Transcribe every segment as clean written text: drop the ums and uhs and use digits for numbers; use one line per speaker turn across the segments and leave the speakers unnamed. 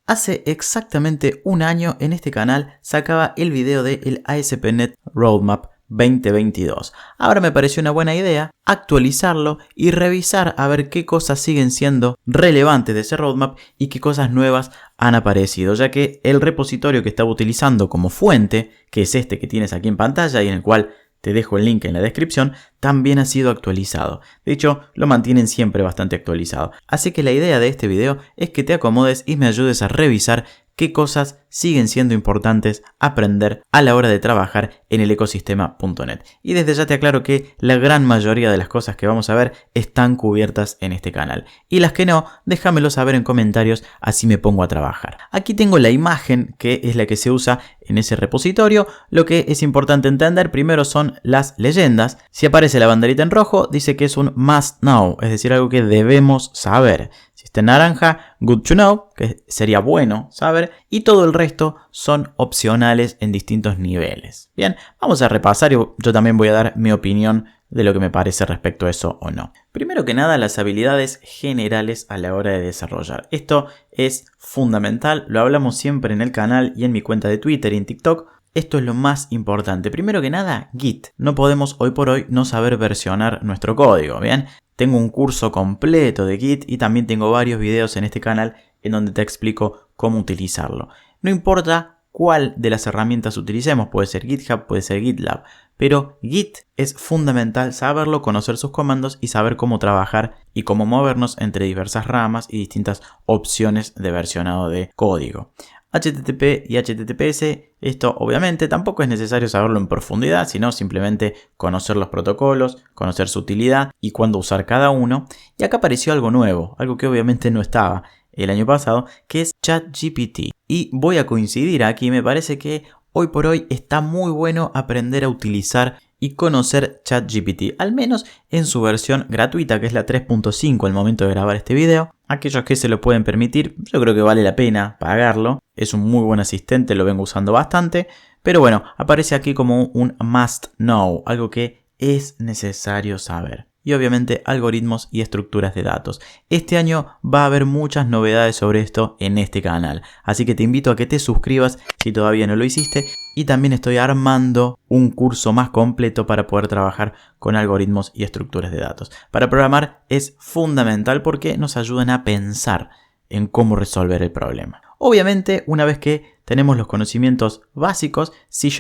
Hace exactamente un año en este canal sacaba el video del ASP.NET Roadmap 2022. Ahora me pareció una buena idea actualizarlo y revisar a ver qué cosas siguen siendo relevantes de ese roadmap y qué cosas nuevas han aparecido, ya que el repositorio que estaba utilizando como fuente, que es este que tienes aquí en pantalla y en el cual te dejo el link en la descripción, también ha sido actualizado. De hecho, lo mantienen siempre bastante actualizado. Así que la idea de este video es que te acomodes y me ayudes a revisar qué cosas siguen siendo importantes aprender a la hora de trabajar en el ecosistema.NET. Y desde ya te aclaro que la gran mayoría de las cosas que vamos a ver están cubiertas en este canal. Y las que no, déjamelo saber en comentarios, así me pongo a trabajar. Aquí tengo la imagen que es la que se usa en ese repositorio. Lo que es importante entender primero son las leyendas. Si aparece la banderita en rojo, dice que es un must know, es decir, algo que debemos saber. Si está en naranja, good to know, que sería bueno saber, y todo el resto son opcionales en distintos niveles. Bien, vamos a repasar y yo también voy a dar mi opinión de lo que me parece respecto a eso o no. Primero que nada, las habilidades generales a la hora de desarrollar. Esto es fundamental, lo hablamos siempre en el canal y en mi cuenta de Twitter y en TikTok. Esto es lo más importante. Primero que nada, Git. No podemos hoy por hoy no saber versionar nuestro código, ¿bien? Tengo un curso completo de Git y también tengo varios videos en este canal en donde te explico cómo utilizarlo. No importa cuál de las herramientas utilicemos, puede ser GitHub, puede ser GitLab, pero Git es fundamental saberlo, conocer sus comandos y saber cómo trabajar y cómo movernos entre diversas ramas y distintas opciones de versionado de código. HTTP y HTTPS, esto obviamente tampoco es necesario saberlo en profundidad, sino simplemente conocer los protocolos, conocer su utilidad y cuándo usar cada uno. Y acá apareció algo nuevo, algo que obviamente no estaba el año pasado, que es ChatGPT. Y voy a coincidir aquí, me parece que hoy por hoy está muy bueno aprender a utilizar y conocer ChatGPT, al menos en su versión gratuita, que es la 3.5 al momento de grabar este video. Aquellos que se lo pueden permitir, yo creo que vale la pena pagarlo. Es un muy buen asistente, lo vengo usando bastante. Pero bueno, aparece aquí como un must know, algo que es necesario saber. Y obviamente algoritmos y estructuras de datos. Este año va a haber muchas novedades sobre esto en este canal. Así que te invito a que te suscribas si todavía no lo hiciste. Y también estoy armando un curso más completo para poder trabajar con algoritmos y estructuras de datos. Para programar es fundamental porque nos ayudan a pensar en cómo resolver el problema. Obviamente, una vez que tenemos los conocimientos básicos, C#,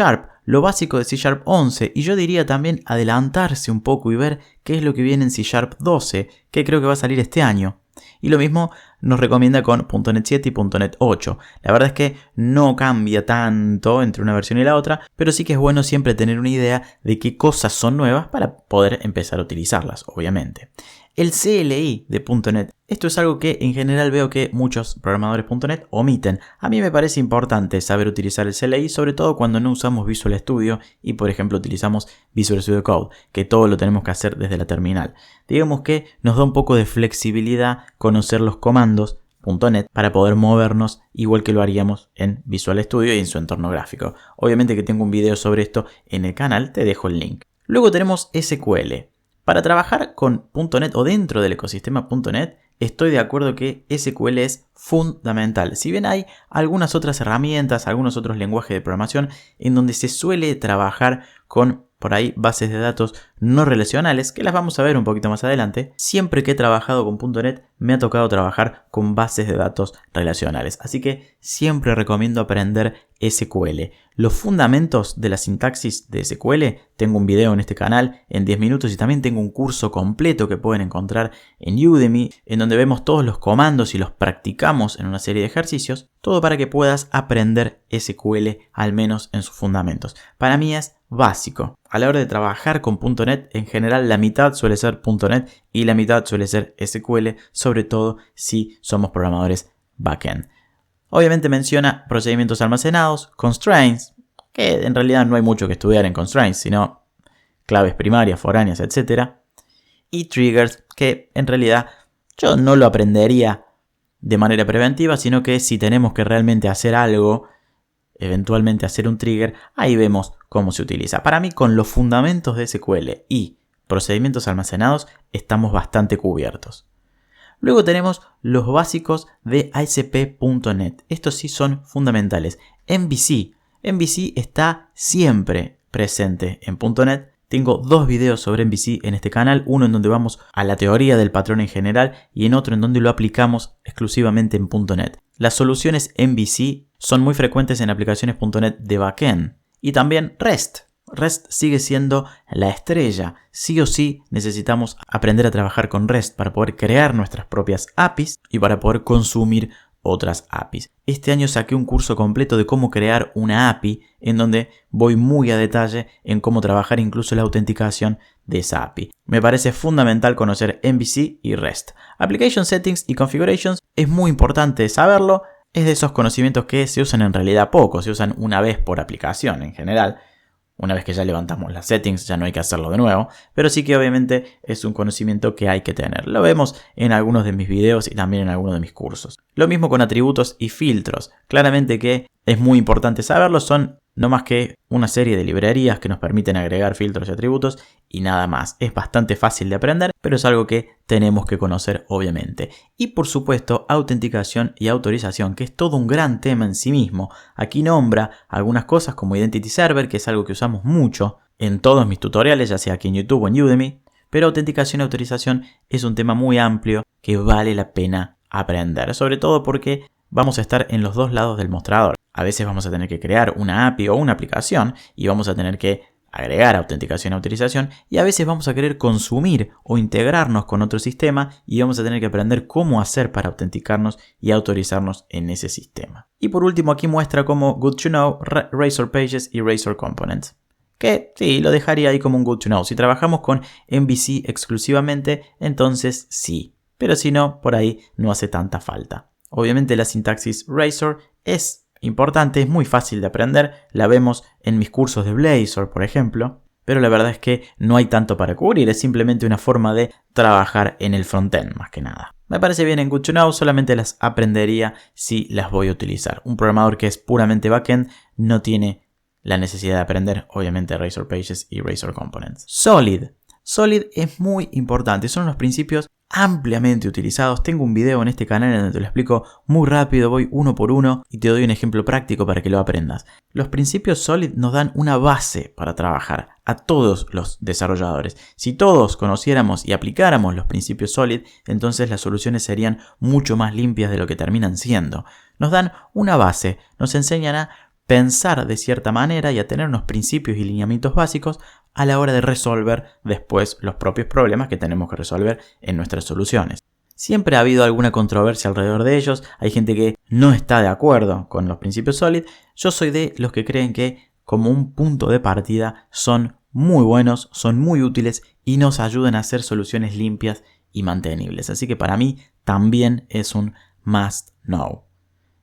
lo básico de C# 11, y yo diría también adelantarse un poco y ver qué es lo que viene en C# 12, que creo que va a salir este año. Y lo mismo nos recomienda con .NET 7 y .NET 8. La verdad es que no cambia tanto entre una versión y la otra, pero sí que es bueno siempre tener una idea de qué cosas son nuevas para poder empezar a utilizarlas, obviamente. El CLI de .NET. Esto es algo que en general veo que muchos programadores .NET omiten. A mí me parece importante saber utilizar el CLI, sobre todo cuando no usamos Visual Studio y por ejemplo utilizamos Visual Studio Code, que todo lo tenemos que hacer desde la terminal. Digamos que nos da un poco de flexibilidad conocer los comandos .NET para poder movernos igual que lo haríamos en Visual Studio y en su entorno gráfico. Obviamente que tengo un video sobre esto en el canal, te dejo el link. Luego tenemos SQL. Para trabajar con .NET o dentro del ecosistema .NET, estoy de acuerdo que SQL es fundamental. Si bien hay algunas otras herramientas, algunos otros lenguajes de programación en donde se suele trabajar con por ahí bases de datos no relacionales, que las vamos a ver un poquito más adelante, siempre que he trabajado con .NET me ha tocado trabajar con bases de datos relacionales. Así que siempre recomiendo aprender SQL. Los fundamentos de la sintaxis de SQL, tengo un video en este canal en 10 minutos y también tengo un curso completo que pueden encontrar en Udemy, en donde vemos todos los comandos y los practicamos en una serie de ejercicios, todo para que puedas aprender SQL al menos en sus fundamentos. Para mí es básico. A la hora de trabajar con .NET, en general la mitad suele ser .NET y la mitad suele ser SQL, sobre todo si somos programadores backend. Obviamente menciona procedimientos almacenados, constraints, que en realidad no hay mucho que estudiar en constraints, sino claves primarias, foráneas, etc. Y triggers, que en realidad yo no lo aprendería de manera preventiva, sino que si tenemos que realmente hacer algo, eventualmente hacer un trigger, ahí vemos cómo se utiliza. Para mí, con los fundamentos de SQL y procedimientos almacenados, estamos bastante cubiertos. Luego tenemos los básicos de ASP.NET. Estos sí son fundamentales. MVC. MVC está siempre presente en .NET. Tengo dos videos sobre MVC en este canal, uno en donde vamos a la teoría del patrón en general y en otro en donde lo aplicamos exclusivamente en .NET. Las soluciones MVC son muy frecuentes en aplicaciones .NET de backend y también REST. REST sigue siendo la estrella. Sí o sí necesitamos aprender a trabajar con REST para poder crear nuestras propias APIs y para poder consumir otras APIs. Este año saqué un curso completo de cómo crear una API en donde voy muy a detalle en cómo trabajar incluso la autenticación de esa API. Me parece fundamental conocer MVC y REST. Application Settings y Configurations es muy importante saberlo. Es de esos conocimientos que se usan en realidad poco, se usan una vez por aplicación en general. Una vez que ya levantamos las settings ya no hay que hacerlo de nuevo, pero sí que obviamente es un conocimiento que hay que tener. Lo vemos en algunos de mis videos y también en algunos de mis cursos. Lo mismo con atributos y filtros. Claramente que es muy importante saberlo, son no más que una serie de librerías que nos permiten agregar filtros y atributos y nada más. Es bastante fácil de aprender, pero es algo que tenemos que conocer obviamente. Y por supuesto, autenticación y autorización, que es todo un gran tema en sí mismo. Aquí nombra algunas cosas como Identity Server, que es algo que usamos mucho en todos mis tutoriales, ya sea aquí en YouTube o en Udemy. Pero autenticación y autorización es un tema muy amplio que vale la pena aprender, sobre todo porque vamos a estar en los dos lados del mostrador. A veces vamos a tener que crear una API o una aplicación y vamos a tener que agregar autenticación y autorización y a veces vamos a querer consumir o integrarnos con otro sistema y vamos a tener que aprender cómo hacer para autenticarnos y autorizarnos en ese sistema. Y por último aquí muestra como Good to Know, Razor Pages y Razor Components. Que sí, lo dejaría ahí como un Good to Know. Si trabajamos con MVC exclusivamente, entonces sí. Pero si no, por ahí no hace tanta falta. Obviamente la sintaxis Razor es importante, es muy fácil de aprender, la vemos en mis cursos de Blazor, por ejemplo, pero la verdad es que no hay tanto para cubrir, es simplemente una forma de trabajar en el frontend más que nada. Me parece bien en Good to Know, solamente las aprendería si las voy a utilizar. Un programador que es puramente backend no tiene la necesidad de aprender, obviamente, Razor Pages y Razor Components. Solid. Solid es muy importante, son los principios ampliamente utilizados. Tengo un video en este canal en donde te lo explico muy rápido, voy uno por uno y te doy un ejemplo práctico para que lo aprendas. Los principios Solid nos dan una base para trabajar a todos los desarrolladores. Si todos conociéramos y aplicáramos los principios Solid, entonces las soluciones serían mucho más limpias de lo que terminan siendo. Nos dan una base, nos enseñan a pensar de cierta manera y a tener unos principios y lineamientos básicos a la hora de resolver después los propios problemas que tenemos que resolver en nuestras soluciones. Siempre ha habido alguna controversia alrededor de ellos, hay gente que no está de acuerdo con los principios Solid. Yo soy de los que creen que como un punto de partida son muy buenos, son muy útiles y nos ayudan a hacer soluciones limpias y mantenibles. Así que para mí también es un must know.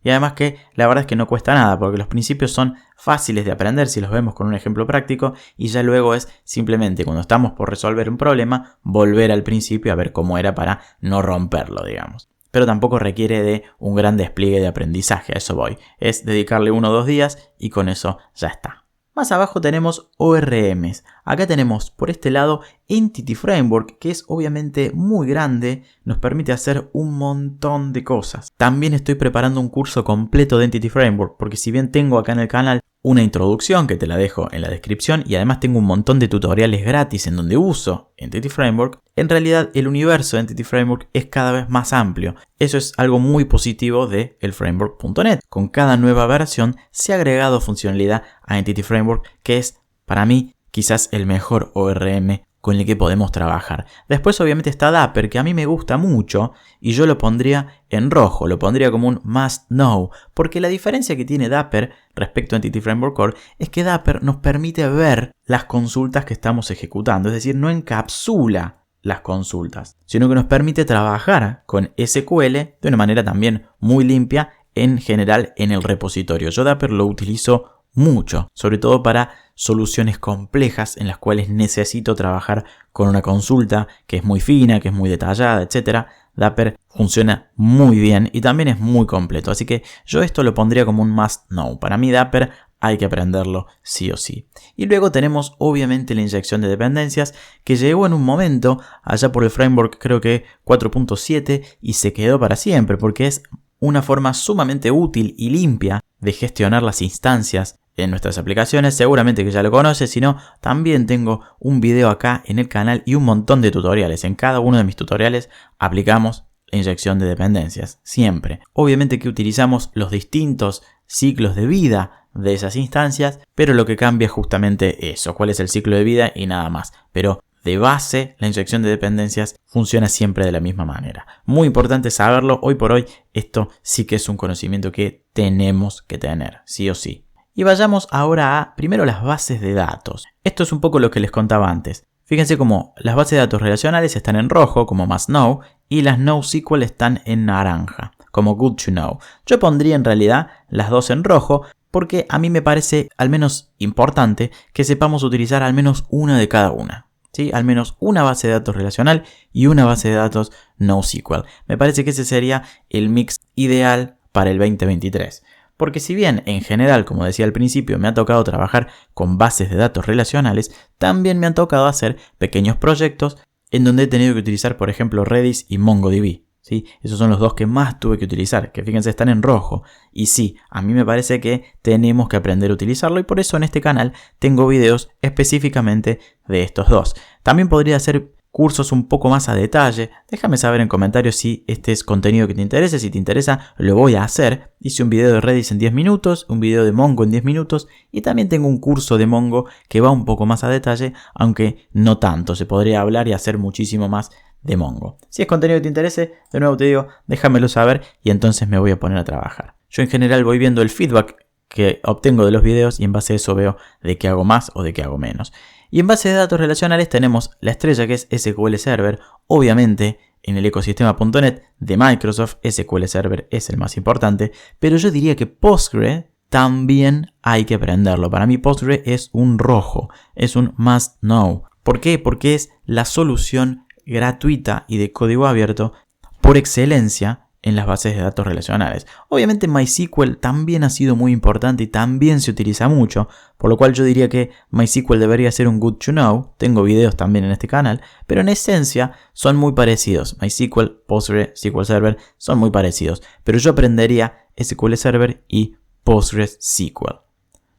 Y además que la verdad es que no cuesta nada porque los principios son fáciles de aprender si los vemos con un ejemplo práctico y ya luego es simplemente cuando estamos por resolver un problema volver al principio a ver cómo era para no romperlo, digamos. Pero tampoco requiere de un gran despliegue de aprendizaje, a eso voy. Es dedicarle 1 o 2 días y con eso ya está. Más abajo tenemos ORMs. Acá tenemos por este lado Entity Framework, que es obviamente muy grande, nos permite hacer un montón de cosas. También estoy preparando un curso completo de Entity Framework, porque si bien tengo acá en el canal una introducción que te la dejo en la descripción y además tengo un montón de tutoriales gratis en donde uso Entity Framework, en realidad el universo de Entity Framework es cada vez más amplio. Eso es algo muy positivo de el framework.net. Con cada nueva versión se ha agregado funcionalidad a Entity Framework que es, para mí, quizás el mejor ORM con el que podemos trabajar. Después obviamente está Dapper, que a mí me gusta mucho y yo lo pondría en rojo, lo pondría como un must know, porque la diferencia que tiene Dapper respecto a Entity Framework Core es que Dapper nos permite ver las consultas que estamos ejecutando, es decir, no encapsula las consultas, sino que nos permite trabajar con SQL de una manera también muy limpia en general en el repositorio. Yo Dapper lo utilizo mucho, sobre todo para soluciones complejas en las cuales necesito trabajar con una consulta que es muy fina, que es muy detallada, etc. Dapper funciona muy bien y también es muy completo, así que yo esto lo pondría como un must know. Para mí Dapper hay que aprenderlo sí o sí. Y luego tenemos obviamente la inyección de dependencias, que llegó en un momento allá por el framework creo que 4.7 y se quedó para siempre, porque es una forma sumamente útil y limpia de gestionar las instancias en nuestras aplicaciones. Seguramente que ya lo conoces, si no, también tengo un video acá en el canal y un montón de tutoriales. En cada uno de mis tutoriales aplicamos la inyección de dependencias, siempre. Obviamente que utilizamos los distintos ciclos de vida de esas instancias, pero lo que cambia es justamente eso, cuál es el ciclo de vida y nada más. Pero de base, la inyección de dependencias funciona siempre de la misma manera. Muy importante saberlo, hoy por hoy esto sí que es un conocimiento que tenemos que tener, sí o sí. Y vayamos ahora a, primero, las bases de datos. Esto es un poco lo que les contaba antes. Fíjense cómo las bases de datos relacionales están en rojo, como must know, y las NoSQL están en naranja, como good to know. Yo pondría en realidad las dos en rojo, porque a mí me parece al menos importante que sepamos utilizar al menos una de cada una. ¿Sí? Al menos una base de datos relacional y una base de datos NoSQL. Me parece que ese sería el mix ideal para el 2023. Porque si bien en general, como decía al principio, me ha tocado trabajar con bases de datos relacionales, también me han tocado hacer pequeños proyectos en donde he tenido que utilizar, por ejemplo, Redis y MongoDB. ¿Sí? Esos son los dos que más tuve que utilizar, que fíjense están en rojo. Y sí, a mí me parece que tenemos que aprender a utilizarlo y por eso en este canal tengo videos específicamente de estos dos. También podría hacer cursos un poco más a detalle. Déjame saber en comentarios si este es contenido que te interese. Si te interesa, lo voy a hacer. Hice un video de Redis en 10 minutos, un video de Mongo en 10 minutos y también tengo un curso de Mongo que va un poco más a detalle, aunque no tanto. Se podría hablar y hacer muchísimo más de Mongo. Si es contenido que te interese, de nuevo te digo, déjamelo saber y entonces me voy a poner a trabajar. Yo en general voy viendo el feedback que obtengo de los videos y en base a eso veo de qué hago más o de qué hago menos. Y en base de datos relacionales tenemos la estrella que es SQL Server. Obviamente en el ecosistema.net de Microsoft SQL Server es el más importante, pero yo diría que Postgre también hay que aprenderlo. Para mí Postgre es un rojo, es un must know. ¿Por qué? Porque es la solución gratuita y de código abierto por excelencia en las bases de datos relacionales. Obviamente MySQL también ha sido muy importante y también se utiliza mucho, por lo cual yo diría que MySQL debería ser un good to know. Tengo videos también en este canal, pero en esencia son muy parecidos. MySQL, Postgre, SQL Server son muy parecidos, pero yo aprendería SQL Server y PostgreSQL.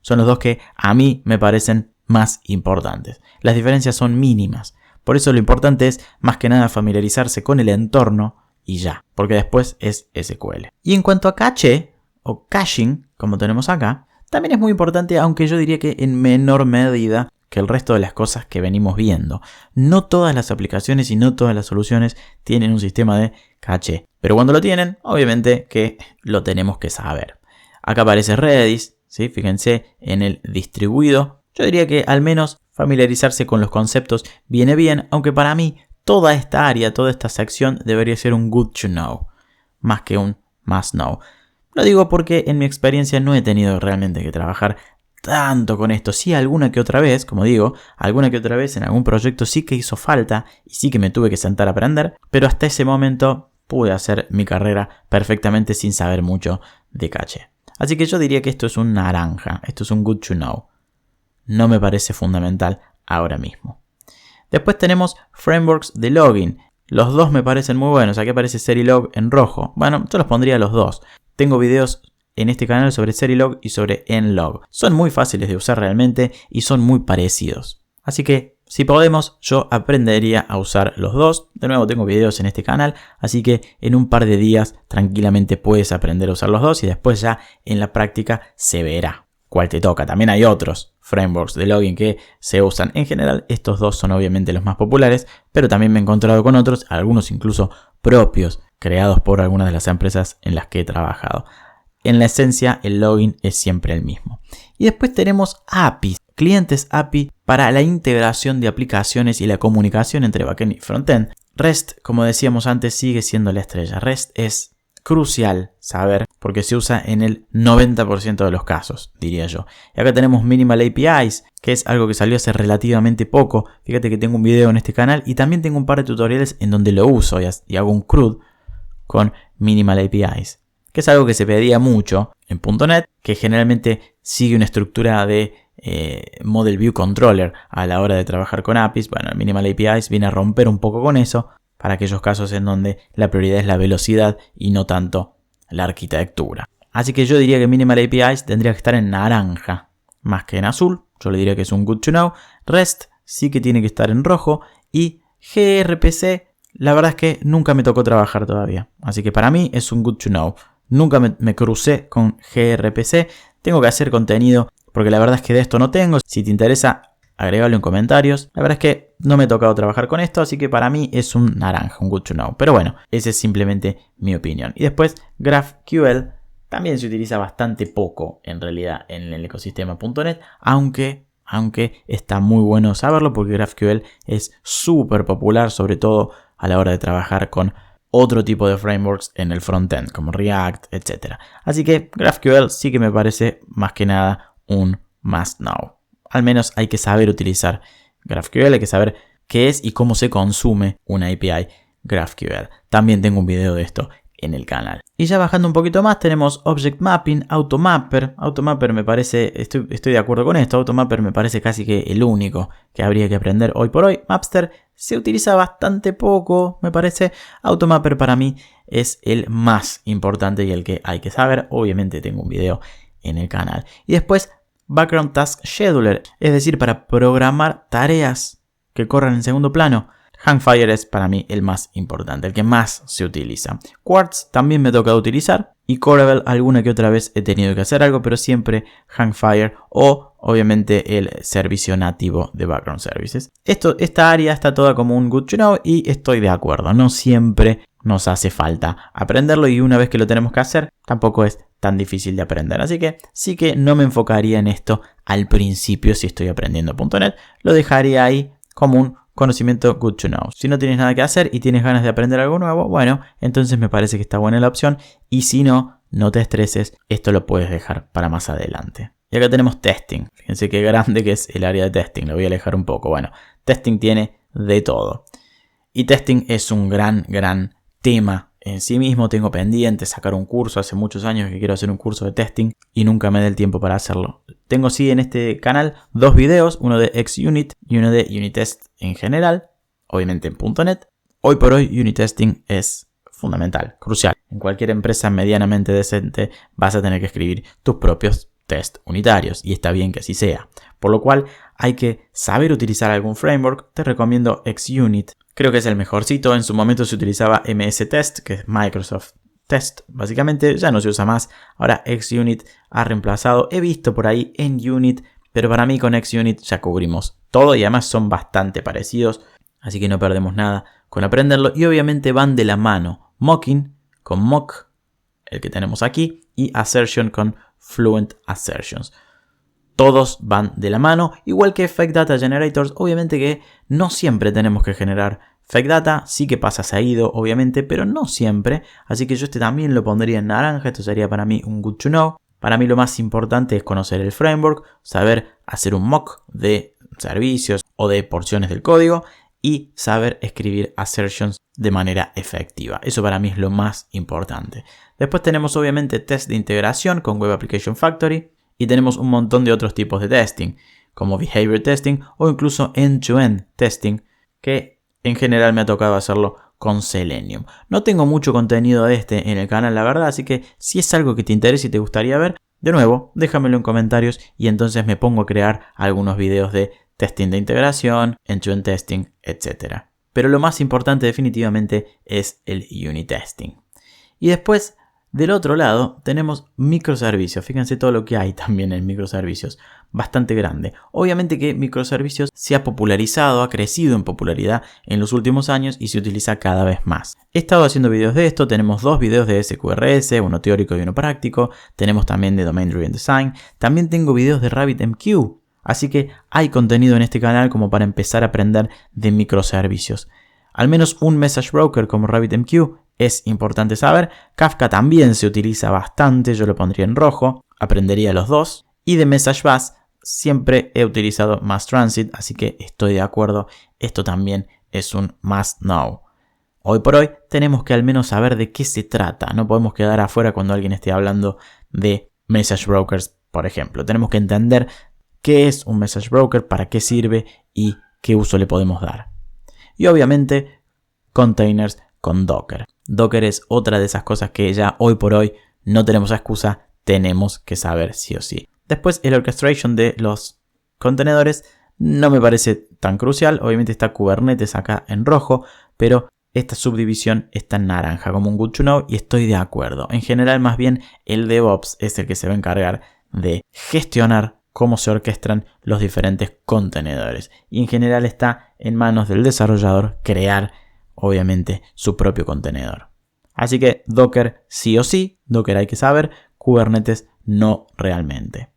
Son los dos que a mí me parecen más importantes. Las diferencias son mínimas. Por eso lo importante es más que nada familiarizarse con el entorno y ya, porque después es SQL. Y en cuanto a caché o caching, como tenemos acá, también es muy importante, aunque yo diría que en menor medida que el resto de las cosas que venimos viendo. No todas las aplicaciones y no todas las soluciones tienen un sistema de caché, pero cuando lo tienen, obviamente que lo tenemos que saber. Acá aparece Redis, ¿sí? Fíjense en el distribuido. Yo diría que al menos familiarizarse con los conceptos viene bien, aunque para mí toda esta área, toda esta sección debería ser un good to know, más que un must know. Lo digo porque en mi experiencia no he tenido realmente que trabajar tanto con esto. Sí, alguna que otra vez, como digo, alguna que otra vez en algún proyecto sí que hizo falta y sí que me tuve que sentar a aprender, pero hasta ese momento pude hacer mi carrera perfectamente sin saber mucho de caché. Así que yo diría que esto es un naranja, esto es un good to know. No me parece fundamental ahora mismo. Después tenemos frameworks de login. Los dos me parecen muy buenos. Aquí aparece Serilog en rojo. Bueno, yo los pondría los dos. Tengo videos en este canal sobre Serilog y sobre Nlog. Son muy fáciles de usar realmente y son muy parecidos. Así que, si podemos, yo aprendería a usar los dos. De nuevo, tengo videos en este canal, así que en un par de días tranquilamente puedes aprender a usar los dos y después ya en la práctica se verá cuál te toca. También hay otros frameworks de login que se usan. En general, estos dos son obviamente los más populares, pero también me he encontrado con otros, algunos incluso propios, creados por algunas de las empresas en las que he trabajado. En la esencia, el login es siempre el mismo. Y después tenemos APIs, clientes API para la integración de aplicaciones y la comunicación entre backend y frontend. REST, como decíamos antes, sigue siendo la estrella. REST es crucial saber porque se usa en el 90% de los casos, diría yo. Y acá tenemos Minimal APIs, que es algo que salió hace relativamente poco. Fíjate que tengo un video en este canal y también tengo un par de tutoriales en donde lo uso y hago un CRUD con Minimal APIs, que es algo que se pedía mucho en .NET, que generalmente sigue una estructura de Model View Controller a la hora de trabajar con APIs. Bueno, el Minimal APIs viene a romper un poco con eso para aquellos casos en donde la prioridad es la velocidad y no tanto la arquitectura. Así que yo diría que Minimal APIs tendría que estar en naranja más que en azul. Yo le diría que es un good to know. REST sí que tiene que estar en rojo. Y gRPC, la verdad es que nunca me tocó trabajar todavía. Así que para mí es un good to know. Nunca me crucé con gRPC. Tengo que hacer contenido porque la verdad es que de esto no tengo. Si te interesa, agrégalo en comentarios. La verdad es que no me he tocado trabajar con esto, así que para mí es un naranja, un good to know. Pero bueno, esa es simplemente mi opinión. Y después GraphQL también se utiliza bastante poco en realidad en el ecosistema .NET, aunque está muy bueno saberlo porque GraphQL es súper popular, sobre todo a la hora de trabajar con otro tipo de frameworks en el frontend, como React, etc. Así que GraphQL sí que me parece más que nada un must know. Al menos hay que saber utilizar GraphQL, hay que saber qué es y cómo se consume una API GraphQL. También tengo un video de esto en el canal. Y ya bajando un poquito más tenemos Object Mapping, Automapper. Automapper me parece, estoy de acuerdo con esto, Automapper me parece casi que el único que habría que aprender hoy por hoy. Mapster se utiliza bastante poco, me parece. Automapper para mí es el más importante y el que hay que saber. Obviamente tengo un video en el canal. Y después Background Task Scheduler, es decir, para programar tareas que corran en segundo plano. Hangfire es para mí el más importante, el que más se utiliza. Quartz también me ha tocado utilizar y Corevel alguna que otra vez he tenido que hacer algo, pero siempre Hangfire o obviamente el servicio nativo de Background Services. Esta área está toda como un good to know y estoy de acuerdo, no siempre nos hace falta aprenderlo y una vez que lo tenemos que hacer tampoco es tan difícil de aprender. Así que sí que no me enfocaría en esto al principio si estoy aprendiendo .NET, lo dejaría ahí como un conocimiento good to know. Si no tienes nada que hacer y tienes ganas de aprender algo nuevo, bueno, entonces me parece que está buena la opción y si no, no te estreses, esto lo puedes dejar para más adelante. Y acá tenemos testing. Fíjense qué grande que es el área de testing, lo voy a alejar un poco. Bueno, testing tiene de todo. Y testing es un gran tema en sí mismo. Tengo pendiente sacar un curso, hace muchos años que quiero hacer un curso de testing y nunca me da el tiempo para hacerlo. Tengo sí en este canal dos videos, uno de XUnit y uno de Unit Test en general, obviamente en .NET. Hoy por hoy Unit Testing es fundamental, crucial. En cualquier empresa medianamente decente vas a tener que escribir tus propios test unitarios y está bien que así sea. Por lo cual hay que saber utilizar algún framework. Te recomiendo XUnit. Creo que es el mejorcito. En su momento se utilizaba MS Test, que es Microsoft Test. Básicamente ya no se usa más. Ahora XUnit ha reemplazado. He visto por ahí en Unit, pero para mí con XUnit ya cubrimos todo y además son bastante parecidos. Así que no perdemos nada con aprenderlo. Y obviamente van de la mano. Mocking con Mock, el que tenemos aquí, y Assertion con Fluent Assertions. Todos van de la mano, igual que Fake Data Generators. Obviamente que no siempre tenemos que generar Fake Data, sí que pasa seguido, obviamente, pero no siempre. Así que yo este también lo pondría en naranja, esto sería para mí un good to know. Para mí lo más importante es conocer el framework, saber hacer un mock de servicios o de porciones del código y saber escribir assertions de manera efectiva. Eso para mí es lo más importante. Después tenemos obviamente test de integración con Web Application Factory. Y tenemos un montón de otros tipos de testing, como Behavior Testing o incluso End-to-End Testing, que en general me ha tocado hacerlo con Selenium. No tengo mucho contenido de este en el canal, la verdad, así que si es algo que te interesa y te gustaría ver, de nuevo, déjamelo en comentarios y entonces me pongo a crear algunos videos de testing de integración, End-to-End Testing, etc. Pero lo más importante definitivamente es el Unit Testing. Y después, del otro lado tenemos microservicios. Fíjense todo lo que hay también en microservicios. Bastante grande. Obviamente que microservicios se ha popularizado, ha crecido en popularidad en los últimos años y se utiliza cada vez más. He estado haciendo videos de esto. Tenemos dos videos de SQRS, uno teórico y uno práctico. Tenemos también de Domain Driven Design. También tengo videos de RabbitMQ. Así que hay contenido en este canal como para empezar a aprender de microservicios. Al menos un message broker como RabbitMQ es importante saber. Kafka también se utiliza bastante, yo lo pondría en rojo, aprendería los dos. Y de Message Bus siempre he utilizado Mass Transit, así que estoy de acuerdo, esto también es un must know. Hoy por hoy tenemos que al menos saber de qué se trata, no podemos quedar afuera cuando alguien esté hablando de message brokers Por ejemplo, tenemos que entender qué es un Message Broker, para qué sirve y qué uso le podemos dar. Y obviamente, containers con Docker. Docker es otra de esas cosas que ya hoy por hoy no tenemos excusa, tenemos que saber sí o sí. Después, el orchestration de los contenedores no me parece tan crucial. Obviamente está Kubernetes acá en rojo, pero esta subdivisión está en naranja como un good to know y estoy de acuerdo. En general, más bien, el DevOps es el que se va a encargar de gestionar cómo se orquestan los diferentes contenedores. Y en general está en manos del desarrollador crear, obviamente, su propio contenedor. Así que Docker sí o sí, Docker hay que saber, Kubernetes no realmente.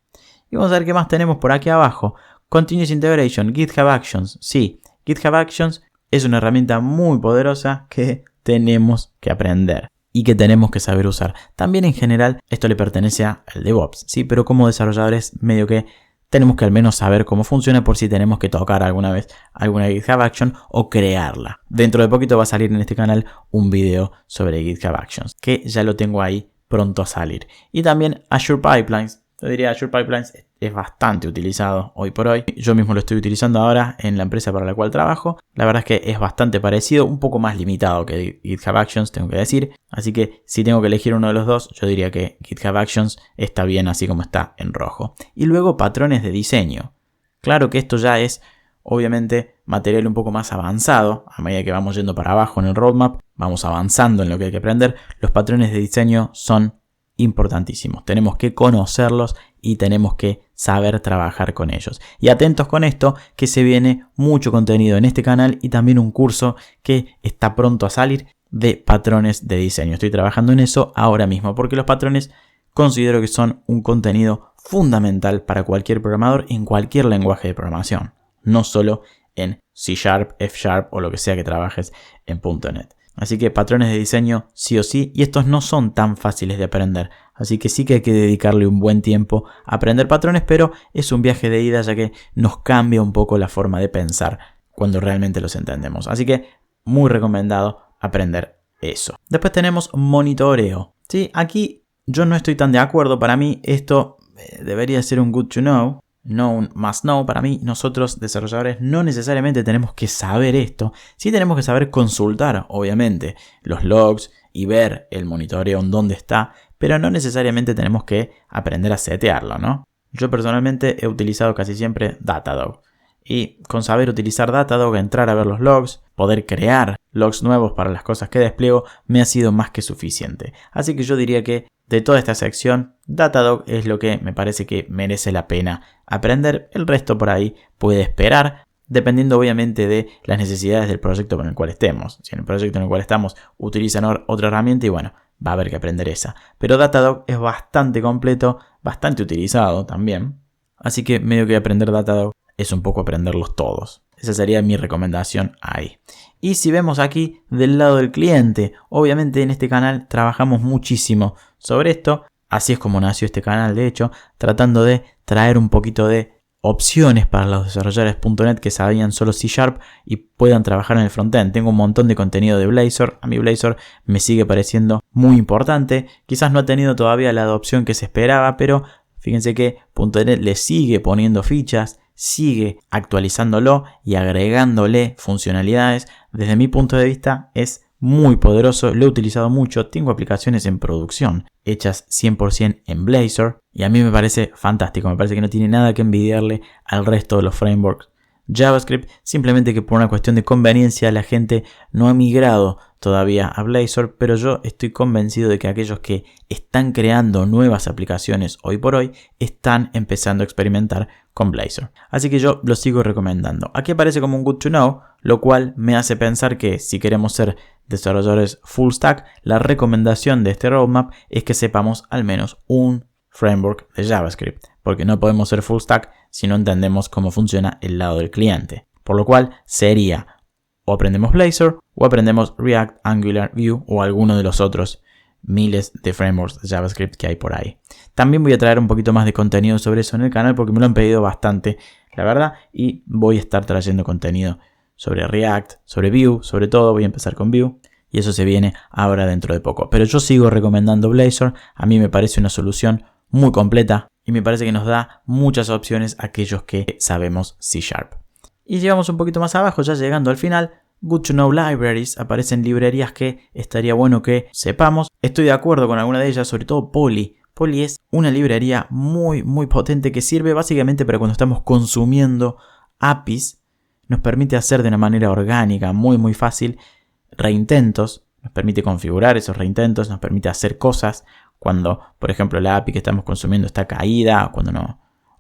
Y vamos a ver qué más tenemos por aquí abajo. Continuous Integration, GitHub Actions. Sí, GitHub Actions es una herramienta muy poderosa que tenemos que aprender y que tenemos que saber usar. También en general esto le pertenece al DevOps, ¿sí? Pero como desarrolladores medio que tenemos que al menos saber cómo funciona por si tenemos que tocar alguna vez alguna GitHub Action o crearla. Dentro de poquito va a salir en este canal un video sobre GitHub Actions, que ya lo tengo ahí pronto a salir. Y también Azure Pipelines. Yo diría Azure Pipelines es bastante utilizado hoy por hoy. Yo mismo lo estoy utilizando ahora en la empresa para la cual trabajo. La verdad es que es bastante parecido, un poco más limitado que GitHub Actions, tengo que decir. Así que si tengo que elegir uno de los dos, yo diría que GitHub Actions está bien así como está en rojo. Y luego patrones de diseño. Claro que esto ya es obviamente material un poco más avanzado. A medida que vamos yendo para abajo en el roadmap, vamos avanzando en lo que hay que aprender. Los patrones de diseño son importantísimos. Tenemos que conocerlos y tenemos que saber trabajar con ellos. Y atentos con esto, que se viene mucho contenido en este canal y también un curso que está pronto a salir de patrones de diseño. Estoy trabajando en eso ahora mismo porque los patrones considero que son un contenido fundamental para cualquier programador en cualquier lenguaje de programación, no solo en C#, F# o lo que sea que trabajes en .NET. Así que patrones de diseño sí o sí, y estos no son tan fáciles de aprender. Así que sí que hay que dedicarle un buen tiempo a aprender patrones, pero es un viaje de ida ya que nos cambia un poco la forma de pensar cuando realmente los entendemos. Así que muy recomendado aprender eso. Después tenemos monitoreo. ¿Sí? Aquí yo no estoy tan de acuerdo. Para mí esto debería ser un good to know. No un must know. Para mí, nosotros desarrolladores no necesariamente tenemos que saber esto. Sí tenemos que saber consultar, obviamente, los logs y ver el monitoreo en dónde está, pero no necesariamente tenemos que aprender a setearlo, ¿no? Yo personalmente he utilizado casi siempre Datadog. Y con saber utilizar Datadog, entrar a ver los logs, poder crear logs nuevos para las cosas que despliego, me ha sido más que suficiente. Así que yo diría que de toda esta sección, Datadog es lo que me parece que merece la pena aprender. El resto por ahí puede esperar, dependiendo obviamente de las necesidades del proyecto con el cual estemos. Si en el proyecto en el cual estamos utilizan otra herramienta y bueno, va a haber que aprender esa. Pero Datadog es bastante completo, bastante utilizado también. Así que medio que aprender Datadog es un poco aprenderlos todos. Esa sería mi recomendación ahí. Y si vemos aquí del lado del cliente, obviamente en este canal trabajamos muchísimo sobre esto. Así es como nació este canal, de hecho, tratando de traer un poquito de opciones para los desarrolladores .NET que sabían solo C# y puedan trabajar en el frontend. Tengo un montón de contenido de Blazor. A mí Blazor me sigue pareciendo muy importante. Quizás no ha tenido todavía la adopción que se esperaba, pero fíjense que .NET le sigue poniendo fichas, sigue actualizándolo y agregándole funcionalidades. Desde mi punto de vista es muy poderoso, lo he utilizado mucho, tengo aplicaciones en producción hechas 100% en Blazor y a mí me parece fantástico, me parece que no tiene nada que envidiarle al resto de los frameworks JavaScript, simplemente que por una cuestión de conveniencia la gente no ha migrado todavía a Blazor, pero yo estoy convencido de que aquellos que están creando nuevas aplicaciones hoy por hoy están empezando a experimentar con Blazor. Así que yo lo sigo recomendando. Aquí aparece como un good to know, lo cual me hace pensar que si queremos ser desarrolladores full stack, la recomendación de este roadmap es que sepamos al menos un framework de JavaScript, porque no podemos ser full stack si no entendemos cómo funciona el lado del cliente. Por lo cual sería o aprendemos Blazor o aprendemos React, Angular, Vue o alguno de los otros miles de frameworks de JavaScript que hay por ahí. También voy a traer un poquito más de contenido sobre eso en el canal porque me lo han pedido bastante, la verdad, y voy a estar trayendo contenido sobre React, sobre Vue, sobre todo voy a empezar con Vue y eso se viene ahora dentro de poco. Pero yo sigo recomendando Blazor, a mí me parece una solución muy completa y me parece que nos da muchas opciones a aquellos que sabemos C#. Y llegamos un poquito más abajo, ya llegando al final. Good to know libraries, aparecen librerías que estaría bueno que sepamos. Estoy de acuerdo con alguna de ellas, sobre todo Poly. Poly es una librería muy potente que sirve básicamente para cuando estamos consumiendo APIs. Nos permite hacer de una manera orgánica, muy fácil, reintentos. Nos permite configurar esos reintentos, nos permite hacer cosas cuando, por ejemplo, la API que estamos consumiendo está caída o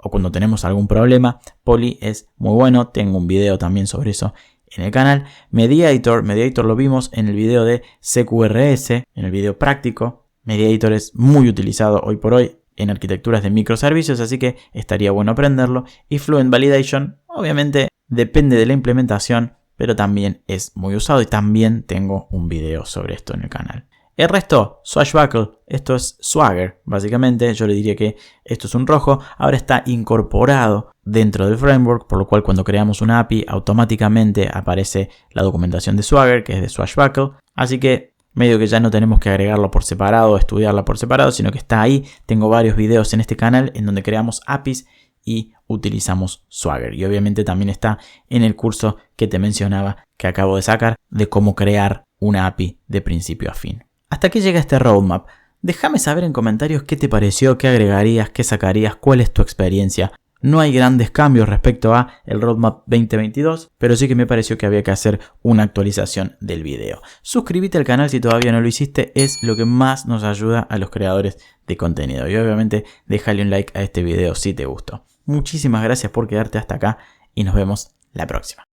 cuando tenemos algún problema. Poly es muy bueno, tengo un video también sobre eso en el canal. Mediator lo vimos en el video de CQRS, en el video práctico. Mediator es muy utilizado hoy por hoy en arquitecturas de microservicios, así que estaría bueno aprenderlo. Y Fluent Validation, obviamente depende de la implementación, pero también es muy usado y también tengo un video sobre esto en el canal. El resto, Swashbuckle, esto es Swagger, básicamente. Yo le diría que esto es un rojo. Ahora está incorporado dentro del framework, por lo cual cuando creamos una API automáticamente aparece la documentación de Swagger, que es de Swashbuckle. Así que medio que ya no tenemos que agregarlo por separado, estudiarla por separado, sino que está ahí. Tengo varios videos en este canal en donde creamos APIs y utilizamos Swagger. Y obviamente también está en el curso que te mencionaba, que acabo de sacar, de cómo crear una API de principio a fin. Hasta aquí llega este roadmap. Déjame saber en comentarios qué te pareció, qué agregarías, qué sacarías, cuál es tu experiencia. No hay grandes cambios respecto a el roadmap 2022, pero sí que me pareció que había que hacer una actualización del video. Suscríbete al canal si todavía no lo hiciste, es lo que más nos ayuda a los creadores de contenido. Y obviamente déjale un like a este video si te gustó. Muchísimas gracias por quedarte hasta acá y nos vemos la próxima.